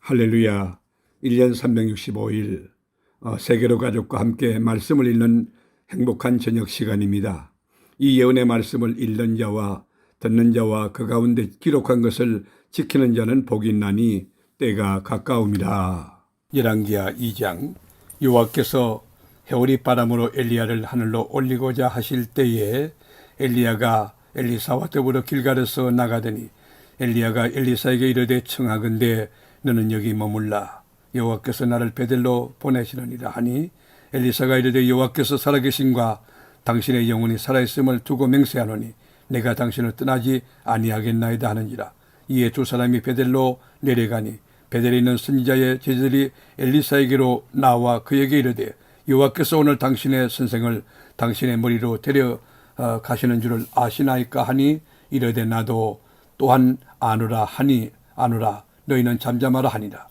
할렐루야. 1년 365일 세계로 가족과 함께 말씀을 읽는 행복한 저녁 시간입니다. 이 예언의 말씀을 읽는 자와 듣는 자와 그 가운데 기록한 것을 지키는 자는 복이 있나니 때가 가까움이라. 열왕기하 2장. 여호와께서 해오리 바람으로 엘리야를 하늘로 올리고자 하실 때에 엘리야가 엘리사와 더불어 길갈에서 나가더니 엘리야가 엘리사에게 이르되 청하건대 너는 여기 머물라. 여호와께서 나를 베델로 보내시느니라 하니 엘리사가 이르되 여호와께서 살아계심과 당신의 영혼이 살아있음을 두고 맹세하노니 내가 당신을 떠나지 아니하겠나이다 하는지라. 이에 두 사람이 베델로 내려가니 베델에 있는 선지자의 제자들이 엘리사에게로 나와 그에게 이르되 여호와께서 오늘 당신의 선생을 당신의 머리로 데려가시는 줄을 아시나이까 하니 이르되 나도 또한 아노라 하니 아노라 너희는 잠잠하라 하니라.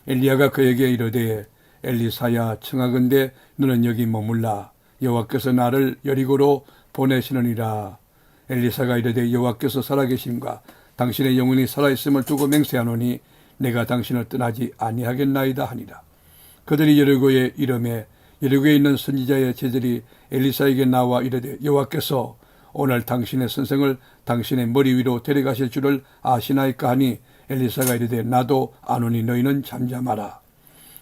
엘리야가 그에게 이르되 엘리사야 청하건대 너는 여기 머물라. 여호와께서 나를 여리고로 보내시느니라. 엘리사가 이르되 여호와께서 살아계심과 당신의 영혼이 살아있음을 두고 맹세하노니 내가 당신을 떠나지 아니하겠나이다 하니라. 그들이 여리고에 이름에 여리고에 있는 선지자의 제자들이 엘리사에게 나와 이르되 여호와께서 오늘 당신의 선생을 당신의 머리 위로 데려가실 줄을 아시나이까 하니 엘리사가 이르되 나도 아노니 너희는 잠잠하라.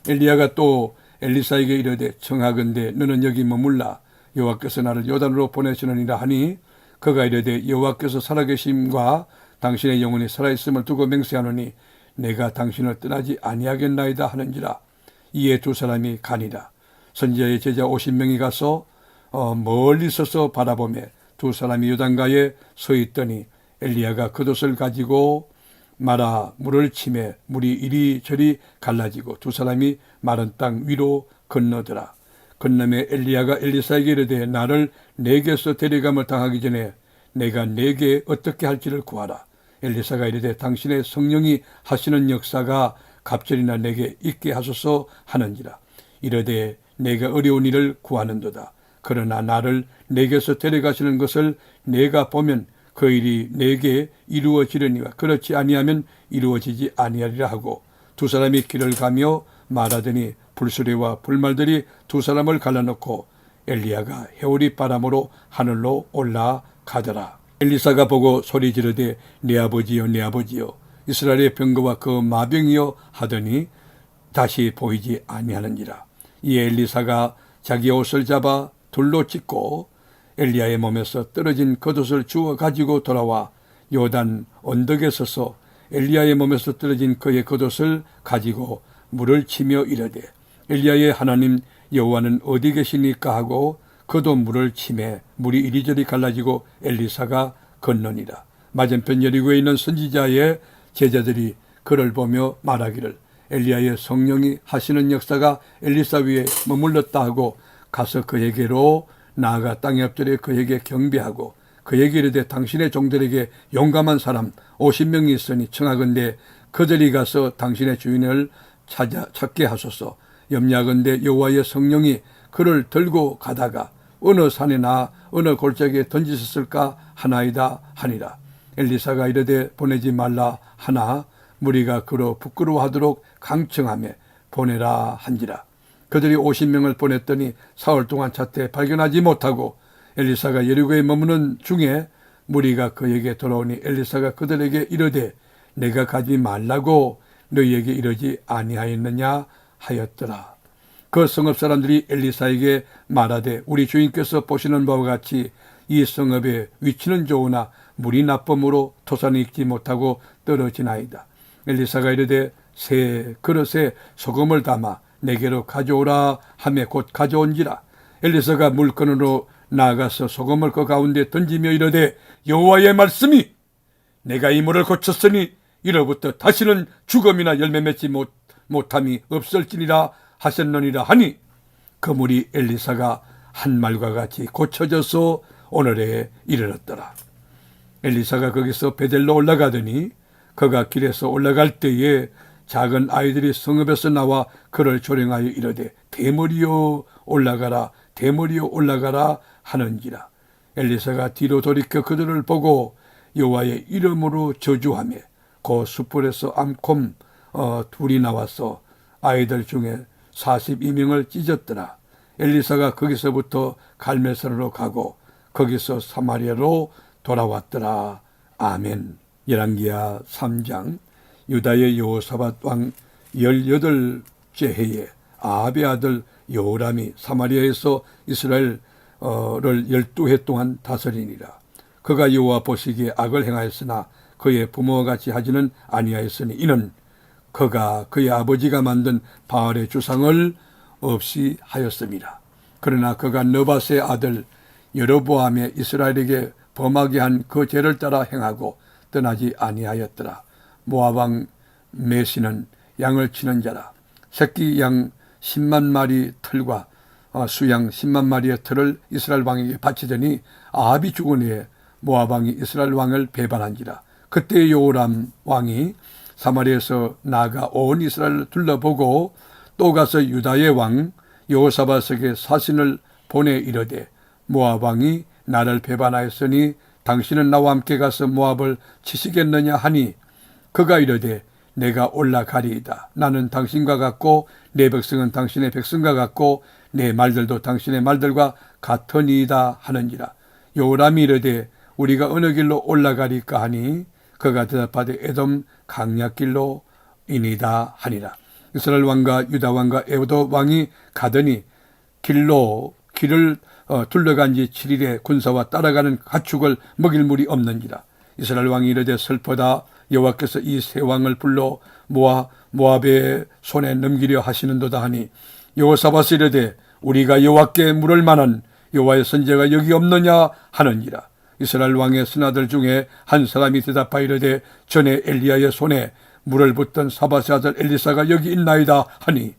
엘리야가 또 엘리사에게 이르되 청하건대 너는 여기 머물라. 여호와께서 나를 요단으로 보내시느니라 하니 그가 이르되 여호와께서 살아계심과 당신의 영혼이 살아있음을 두고 맹세하노니 내가 당신을 떠나지 아니하겠나이다 하는지라. 이에 두 사람이 가니라. 선지자의 제자 50명이 가서 멀리 서서 바라보며 두 사람이 요단가에 서 있더니 엘리야가 겉옷을 가지고 말아 물을 치매 물이 이리저리 갈라지고 두 사람이 마른 땅 위로 건너더라. 건너매 엘리야가 엘리사에게 이르되 나를 내게서 데려감을 당하기 전에 내가 내게 어떻게 할지를 구하라. 엘리사가 이르되 당신의 성령이 하시는 역사가 갑절이나 내게 있게 하소서 하는지라. 이르되 내가 어려운 일을 구하는도다. 그러나 나를 내게서 데려가시는 것을 내가 보면 그 일이 내게 이루어지려니와 그렇지 아니하면 이루어지지 아니하리라 하고 두 사람이 길을 가며 말하더니 불수레와 불말들이 두 사람을 갈라놓고 엘리야가 해오리 바람으로 하늘로 올라가더라. 엘리사가 보고 소리 지르되 내 아버지여 내 아버지여 이스라엘의 병거와 그 마병이여 하더니 다시 보이지 아니하는지라. 이에 엘리사가 자기 옷을 잡아 돌로 찢고 엘리야의 몸에서 떨어진 겉옷을 주워 가지고 돌아와 요단 언덕에 서서 엘리야의 몸에서 떨어진 그의 겉옷을 가지고 물을 치며 이르되 엘리야의 하나님 여호와는 어디 계시니까 하고 그도 물을 치매 물이 이리저리 갈라지고 엘리사가 건너니라. 맞은편 여리고에 있는 선지자의 제자들이 그를 보며 말하기를 엘리야의 성령이 하시는 역사가 엘리사 위에 머물렀다 하고 가서 그에게로 나아가 땅에 엎드려 그에게 경배하고 그에게 이르되 당신의 종들에게 용감한 사람 50명이 있으니 청하건대 그들이 가서 당신의 주인을 찾게 하소서. 염려하건대 여호와의 성령이 그를 들고 가다가 어느 산이나 어느 골짜기에 던지셨을까 하나이다 하니라. 엘리사가 이르되 보내지 말라 하나 무리가 그로 부끄러워하도록 강청하며 보내라 한지라. 그들이 50명을 보냈더니 사흘 동안 찾되 발견하지 못하고 엘리사가 여리고에 머무는 중에 무리가 그에게 돌아오니 엘리사가 그들에게 이르되 내가 가지 말라고 너희에게 이르지 아니하였느냐 하였더라. 그 성읍 사람들이 엘리사에게 말하되 우리 주인께서 보시는 바와 같이 이 성읍의 위치는 좋으나 물이 나쁨으로 토산이 익지 못하고 떨어지나이다. 엘리사가 이르되 새 그릇에 소금을 담아 내게로 가져오라 하며 곧 가져온지라. 엘리사가 물건으로 나아가서 소금을 그 가운데 던지며 이르되 여호와의 말씀이 내가 이 물을 고쳤으니 이로부터 다시는 죽음이나 열매 맺지 못함이 없을지니라 하셨느니라 하니 그 물이 엘리사가 한 말과 같이 고쳐져서 오늘에 이르렀더라. 엘리사가 거기서 베델로 올라가더니 그가 길에서 올라갈 때에 작은 아이들이 성읍에서 나와 그를 조령하여 이르되 대머리여 올라가라 대머리여 올라가라 하는지라. 엘리사가 뒤로 돌이켜 그들을 보고 여호와의 이름으로 저주하며 그 숯불에서 둘이 나와서 아이들 중에 42명을 찢었더라. 엘리사가 거기서부터 갈멜산으로 가고 거기서 사마리아로 돌아왔더라. 아멘. 열왕기하 3장. 유다의 여호사밧 왕 18째 해에 아합의 아들 여호람이 사마리아에서 이스라엘을 12해 동안 다스리니라. 그가 여호와 보시기에 악을 행하였으나 그의 부모와 같이 하지는 아니하였으니 이는 그가 그의 아버지가 만든 바알의 주상을 없이 하였습니다. 그러나 그가 느밧의 아들 여로보암의 이스라엘에게 범하게 한 그 죄를 따라 행하고 떠나지 아니하였더라. 모압 왕 메시는 양을 치는 자라. 새끼 양 10만 마리 틀과 수양 10만 마리의 틀을 이스라엘 왕에게 바치더니 아합이 죽은 후에 모압 왕이 이스라엘 왕을 배반한지라. 그때 여호람 왕이 사마리아에서 나아가 온 이스라엘을 둘러보고 또 가서 유다의 왕 여호사밧에게 사신을 보내 이르되 모압 왕이 나를 배반하였으니 당신은 나와 함께 가서 모압을 치시겠느냐 하니 그가 이르되 내가 올라가리이다. 나는 당신과 같고 내 백성은 당신의 백성과 같고 내 말들도 당신의 말들과 같으니이다 하는지라. 여호람이 이르되 우리가 어느 길로 올라가리까 하니 그가 대답하되 에돔 강약길로 이니다 하니라. 이스라엘 왕과 유다 왕과 에돔 왕이 가더니 길을 둘러간 지 7일에 군사와 따라가는 가축을 먹일 물이 없는지라. 이스라엘 왕이 이르되 슬퍼다. 여호와께서 이 세 왕을 불러 모압의 손에 넘기려 하시는도다 하니 여호사밧이 이르되 우리가 여호와께 물을 만한 여호와의 선지자가 여기 없느냐 하는지라. 이스라엘 왕의 선아들 중에 한 사람이 대답하여 이르되 전에 엘리야의 손에 물을 붓던 사밧의 아들 엘리사가 여기 있나이다 하니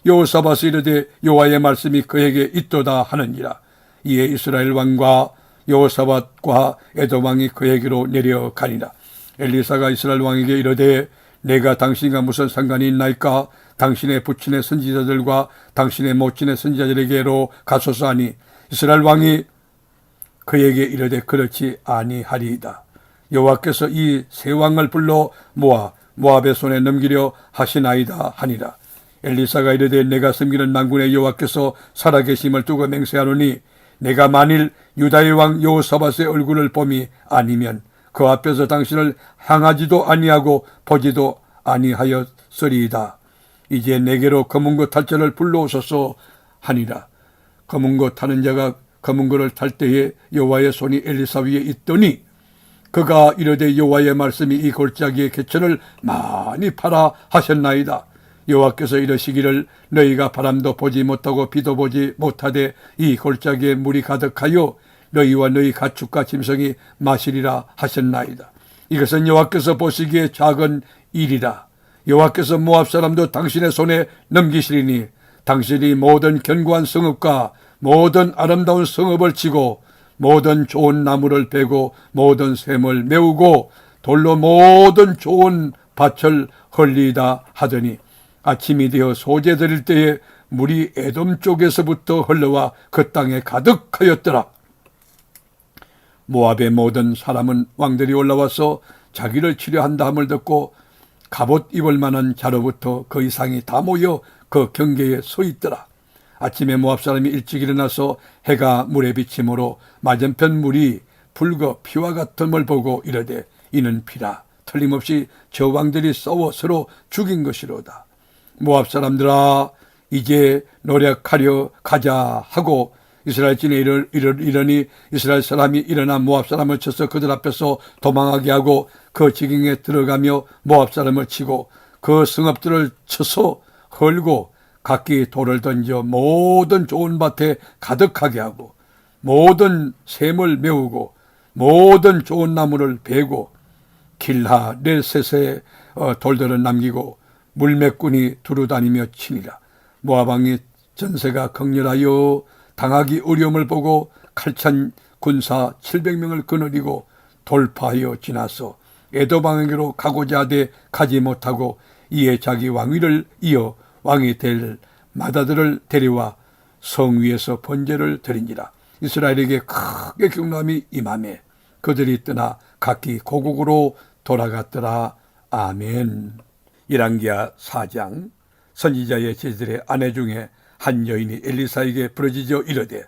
여호사밧이 이르되 여호와의 말씀이 그에게 있도다 하는지라. 이에 이스라엘 왕과 여호사밧과 에돔 왕이 그에게로 내려가니라. 엘리사가 이스라엘 왕에게 이르되 내가 당신과 무슨 상관이 있나이까? 당신의 부친의 선지자들과 당신의 모친의 선지자들에게로 가소서 하니 이스라엘 왕이 그에게 이르되 그렇지 아니하리이다. 여호와께서 이 세 왕을 불러 모압의 손에 넘기려 하시나이다 하니라. 엘리사가 이르되 내가 섬기는 만군의 여호와께서 살아계심을 두고 맹세하노니 내가 만일 유다의 왕 여호사밧의 얼굴을 봄이 아니면 그 앞에서 당신을 향하지도 아니하고 보지도 아니하였으리이다. 이제 내게로 검은고 탈 자를 불러오소서 하니라. 검은고 타는 자가 검은고를 탈 때에 여호와의 손이 엘리사 위에 있더니 그가 이르되 여호와의 말씀이 이 골짜기의 개천을 많이 파라 하셨나이다. 여호와께서 이르시기를 너희가 바람도 보지 못하고 비도 보지 못하되 이 골짜기에 물이 가득하여 너희와 너희 가축과 짐승이 마시리라 하셨나이다. 이것은 여호와께서 보시기에 작은 일이라. 여호와께서 모압 사람도 당신의 손에 넘기시리니 당신이 모든 견고한 성읍과 모든 아름다운 성읍을 치고 모든 좋은 나무를 베고 모든 샘을 메우고 돌로 모든 좋은 밭을 헐리다 하더니 아침이 되어 소재 드릴 때에 물이 에돔 쪽에서부터 흘러와 그 땅에 가득하였더라. 모압의 모든 사람은 왕들이 올라와서 자기를 치료한다 함을 듣고 갑옷 입을 만한 자로부터 그 이상이 다 모여 그 경계에 서 있더라. 아침에 모압 사람이 일찍 일어나서 해가 물에 비침으로 맞은편 물이 붉어 피와 같음을 보고 이르되 이는 피라. 틀림없이 저 왕들이 싸워 서로 죽인 것이로다. 모압 사람들아 이제 노력하려 가자 하고 이스라엘 진에 이르니 이스라엘 사람이 일어나 모압 사람을 쳐서 그들 앞에서 도망하게 하고 그 지경에 들어가며 모압 사람을 치고 그 성읍들을 쳐서 헐고 각기 돌을 던져 모든 좋은 밭에 가득하게 하고 모든 샘을 메우고 모든 좋은 나무를 베고 길하 넬셋에 돌들을 남기고 물매꾼이 두루다니며 치니라. 모압 왕이 전세가 극렬하여 당하기 어려움을 보고 칼찬 군사 700명을 거느리고 돌파하여 지나서 에돔 왕에게로 가고자 하되 가지 못하고 이에 자기 왕위를 이어 왕이 될 마다들을 데려와 성 위에서 번제를 드린지라. 이스라엘에게 크게 경람이 임하매 그들이 떠나 각기 고국으로 돌아갔더라. 아멘. 열왕기하 4장. 선지자의 제자들의 아내 중에 한 여인이 엘리사에게 부르짖어 이르되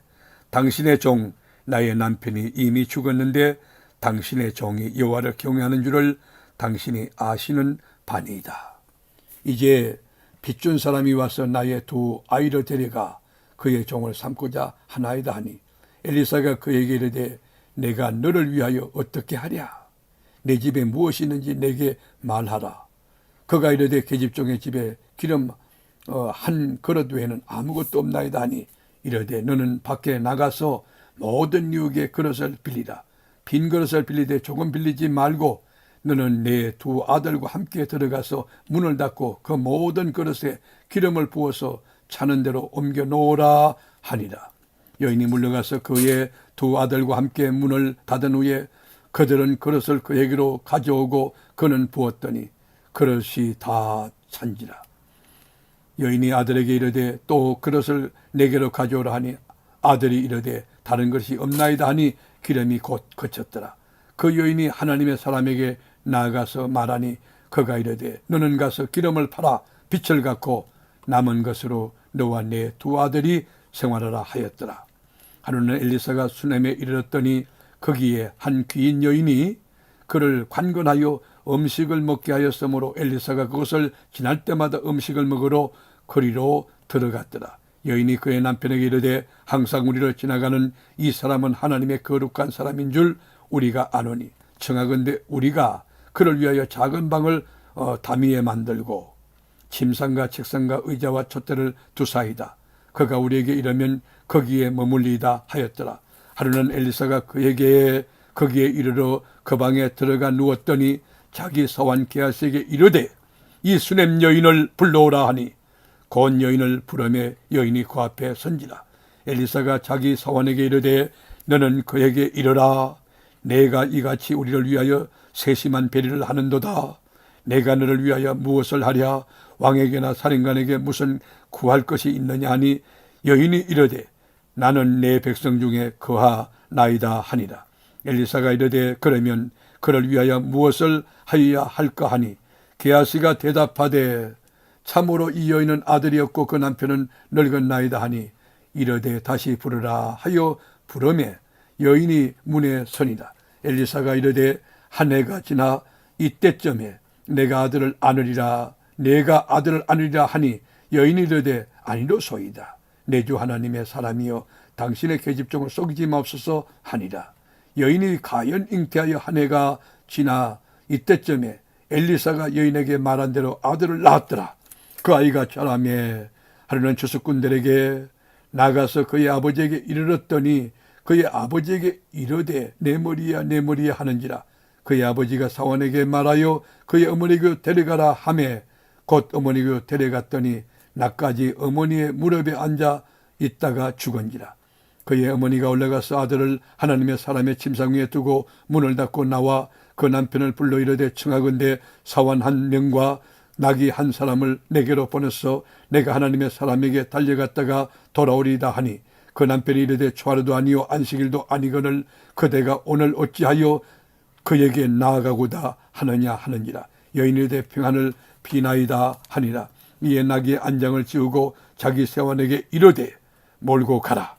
당신의 종 나의 남편이 이미 죽었는데 당신의 종이 여호와를 경외하는 줄을 당신이 아시는 바니이다. 이제 빚준 사람이 와서 나의 두 아이를 데려가 그의 종을 삼고자 하나이다 하니 엘리사가 그에게 이르되 내가 너를 위하여 어떻게 하랴? 내 집에 무엇이 있는지 내게 말하라. 그가 이르되 계집종의 집에 기름 한 그릇 외에는 아무것도 없나이다 하니 이르되 너는 밖에 나가서 모든 유혹의 그릇을 빌리라. 빈 그릇을 빌리되 조금 빌리지 말고 너는 내 두 아들과 함께 들어가서 문을 닫고 그 모든 그릇에 기름을 부어서 차는 대로 옮겨 놓으라 하니라. 여인이 물러가서 그의 두 아들과 함께 문을 닫은 후에 그들은 그릇을 그에게로 가져오고 그는 부었더니 그릇이 다 찬지라. 여인이 아들에게 이르되 또 그릇을 내게로 가져오라 하니 아들이 이르되 다른 것이 없나이다 하니 기름이 곧 그쳤더라. 그 여인이 하나님의 사람에게 나아가서 말하니 그가 이르되 너는 가서 기름을 팔아 빚을 갚고 남은 것으로 너와 내 두 아들이 생활하라 하였더라. 하루는 엘리사가 수넴에 이르렀더니 거기에 한 귀인 여인이 그를 관건하여 음식을 먹게 하였으므로 엘리사가 그것을 지날 때마다 음식을 먹으러 거리로 들어갔더라. 여인이 그의 남편에게 이르되 항상 우리를 지나가는 이 사람은 하나님의 거룩한 사람인 줄 우리가 아노니 청하건대 우리가 그를 위하여 작은 방을 다미에 만들고 침상과 책상과 의자와 촛대를 두사이다. 그가 우리에게 이르면 거기에 머물리다 하였더라. 하루는 엘리사가 그에게 거기에 이르러 그 방에 들어가 누웠더니 자기 서원 게하시에게 이르되 이 수넴 여인을 불러오라 하니 곧 여인을 부르매 여인이 그 앞에 선지라. 엘리사가 자기 서원에게 이르되 너는 그에게 이르라. 내가 이같이 우리를 위하여 세심한 배려를 하는도다. 내가 너를 위하여 무엇을 하랴? 왕에게나 사령관에게 무슨 구할 것이 있느냐 하니 여인이 이르되 나는 내 백성 중에 거하나이다 하니라. 엘리사가 이르되 그러면 그를 위하여 무엇을 하여야 할까 하니 게하시가 대답하되 참으로 이 여인은 아들이 없고 그 남편은 늙었나이다 하니 이르되 다시 부르라 하여 부르매 여인이 문에 서니라. 엘리사가 이르되 한 해가 지나 이때쯤에 내가 아들을 안으리라 하니 여인이 이르되 아니로소이다. 내 주 하나님의 사람이여 당신의 계집종을 속이지 마옵소서 하니라. 여인이 가연 잉태하여 한 해가 지나 이때쯤에 엘리사가 여인에게 말한 대로 아들을 낳았더라. 그 아이가 자라매 하루는 주수꾼들에게 나가서 그의 아버지에게 이르렀더니 그의 아버지에게 이르되 내 머리야 내 머리야 하는지라. 그의 아버지가 사원에게 말하여 그의 어머니에게 데려가라 하매 곧 어머니에게 데려갔더니 낮까지 어머니의 무릎에 앉아 있다가 죽은지라. 그의 어머니가 올라가서 아들을 하나님의 사람의 침상 위에 두고 문을 닫고 나와 그 남편을 불러 이르되 청하건대 사원 한 명과 나귀 한 사람을 내게로 보냈어 내가 하나님의 사람에게 달려갔다가 돌아오리다 하니 그 남편이 이르되 초하루도 아니요 안식일도 아니거늘 그대가 오늘 어찌하여 그에게 나아가고다 하느냐 하느니라. 여인이 이르되 평안을 비나이다 하니라. 이에 나귀의 안장을 찌우고 자기 세원에게 이르되 몰고 가라.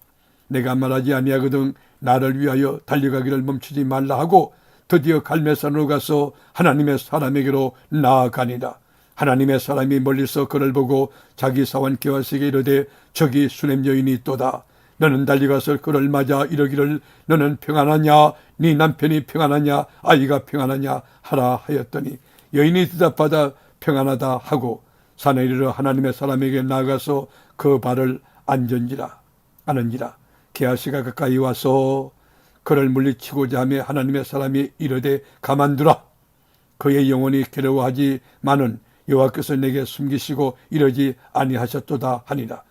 내가 말하지 아니하거든 나를 위하여 달려가기를 멈추지 말라 하고 드디어 갈매산으로 가서 하나님의 사람에게로 나아가니라. 하나님의 사람이 멀리서 그를 보고 자기 사원 게하시에게 이르되 저기 수넴 여인이 있도다. 너는 달려가서 그를 맞아 이르기를 너는 평안하냐 네 남편이 평안하냐 아이가 평안하냐 하라 하였더니 여인이 대답하다 평안하다 하고 산에 이르러 하나님의 사람에게 나아가서 그 발을 안은지라. 게하시가 가까이 와서 그를 물리치고자 하며 하나님의 사람이 이르되 가만두라. 그의 영혼이 괴로워하지만은 여호와께서 내게 숨기시고 이러지 아니하셨도다 하니라.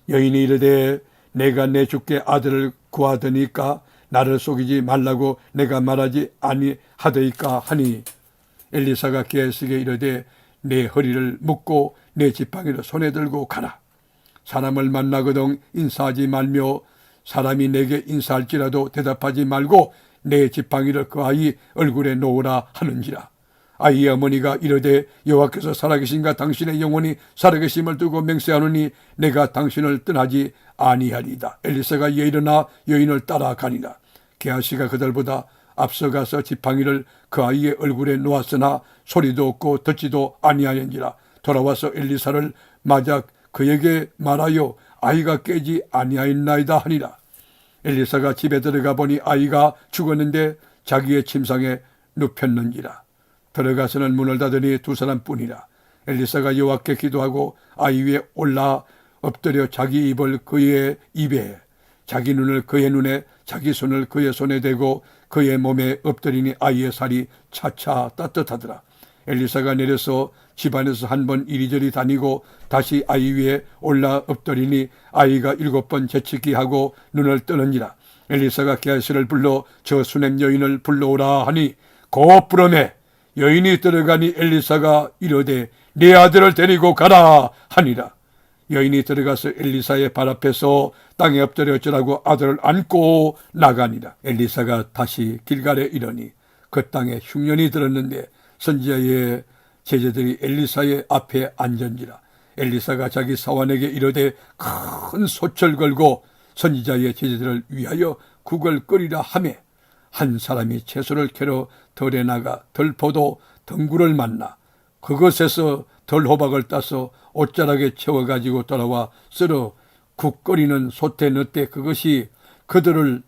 여인이 이르되 내가 내 주께 아들을 구하더니까 나를 속이지 말라고 내가 말하지 아니하더이까 하니 엘리사가 게하시에게 이르되 내 허리를 묶고 내 지팡이를 손에 들고 가라. 사람을 만나거든 인사하지 말며 사람이 내게 인사할지라도 대답하지 말고 내 지팡이를 그 아이 얼굴에 놓으라 하는지라. 아이의 어머니가 이르되 여호와께서 살아계신가 당신의 영혼이 살아계심을 두고 맹세하노니 내가 당신을 떠나지 아니하리이다. 엘리사가 이에 일어나 여인을 따라가니라. 게하시가 그들보다 앞서가서 지팡이를 그 아이의 얼굴에 놓았으나 소리도 없고 듣지도 아니하였니라. 돌아와서 엘리사를 맞아 그에게 말하여 아이가 깨지 아니하였나이다 하니라. 엘리사가 집에 들어가 보니 아이가 죽었는데 자기의 침상에 눕혔는지라. 들어가서는 문을 닫으니 두 사람뿐이라. 엘리사가 여호와께 기도하고 아이 위에 올라 엎드려 자기 입을 그의 입에, 자기 눈을 그의 눈에, 자기 손을 그의 손에 대고 그의 몸에 엎드리니 아이의 살이 차차 따뜻하더라. 엘리사가 내려서 집안에서 한 번 이리저리 다니고 다시 아이 위에 올라 엎드리니 아이가 7번 재치기 하고 눈을 뜨는지라. 엘리사가 게하시를 불러 저 수냄 여인을 불러오라 하니 곧 부르매 여인이 들어가니 엘리사가 이르되 네 아들을 데리고 가라 하니라. 여인이 들어가서 엘리사의 발 앞에서 땅에 엎드려 어쩌라고 아들을 안고 나가니라. 엘리사가 다시 길갈에 이르니 그 땅에 흉년이 들었는데 선지자의 제자들이 엘리사의 앞에 앉은지라. 엘리사가 자기 사환에게 이르되 큰 솥을 걸고 선지자의 제자들을 위하여 국을 끓이라 하매 한 사람이 채소를 캐러 덜에 나가 덜포도 덩굴을 만나 그것에서 덜호박을 따서 옷자락에 채워가지고 돌아와 썰어 국 끓이는 솥에 넣되 그것이 그들은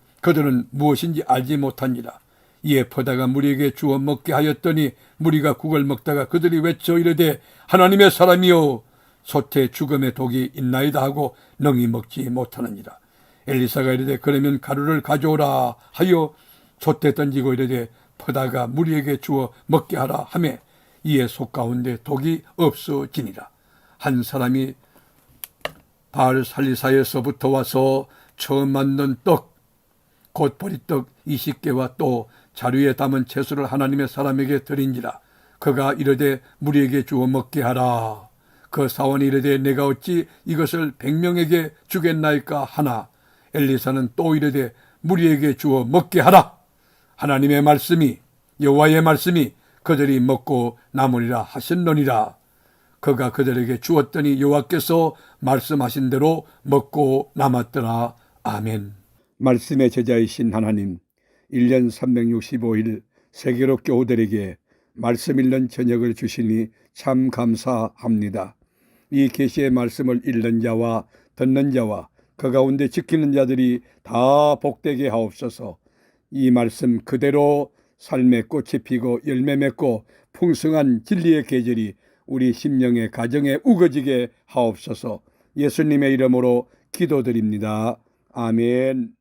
무엇인지 알지 못하니라. 이에 포다가 무리에게 주어 먹게 하였더니 무리가 국을 먹다가 그들이 외쳐 이르되 하나님의 사람이여 솥에 죽음의 독이 있나이다 하고 능히 먹지 못하느니라. 엘리사가 이르되 그러면 가루를 가져오라 하여 솥에 던지고 이르되 포다가 무리에게 주어 먹게 하라 하매 이에 솥 가운데 독이 없어지니라. 한 사람이 바알 살리사에서부터 와서 처음 만든 떡 곧 보리떡 20개와 또 자루에 담은 채소를 하나님의 사람에게 드린지라. 그가 이르되 무리에게 주어 먹게 하라. 그 사원이 이르되 내가 어찌 이것을 100명에게 주겠나이까 하나 엘리사는 또 이르되 무리에게 주어 먹게 하라. 하나님의 말씀이 여호와의 말씀이 그들이 먹고 남으리라 하셨느니라. 그가 그들에게 주었더니 여호와께서 말씀하신 대로 먹고 남았더라. 아멘. 말씀의 제자이신 하나님, 1년 365일 세계로 교우들에게 말씀 읽는 저녁을 주시니 참 감사합니다. 이 계시의 말씀을 읽는 자와 듣는 자와 그 가운데 지키는 자들이 다 복되게 하옵소서. 이 말씀 그대로 삶의 꽃이 피고 열매 맺고 풍성한 진리의 계절이 우리 심령의 가정에 우거지게 하옵소서. 예수님의 이름으로 기도드립니다. 아멘.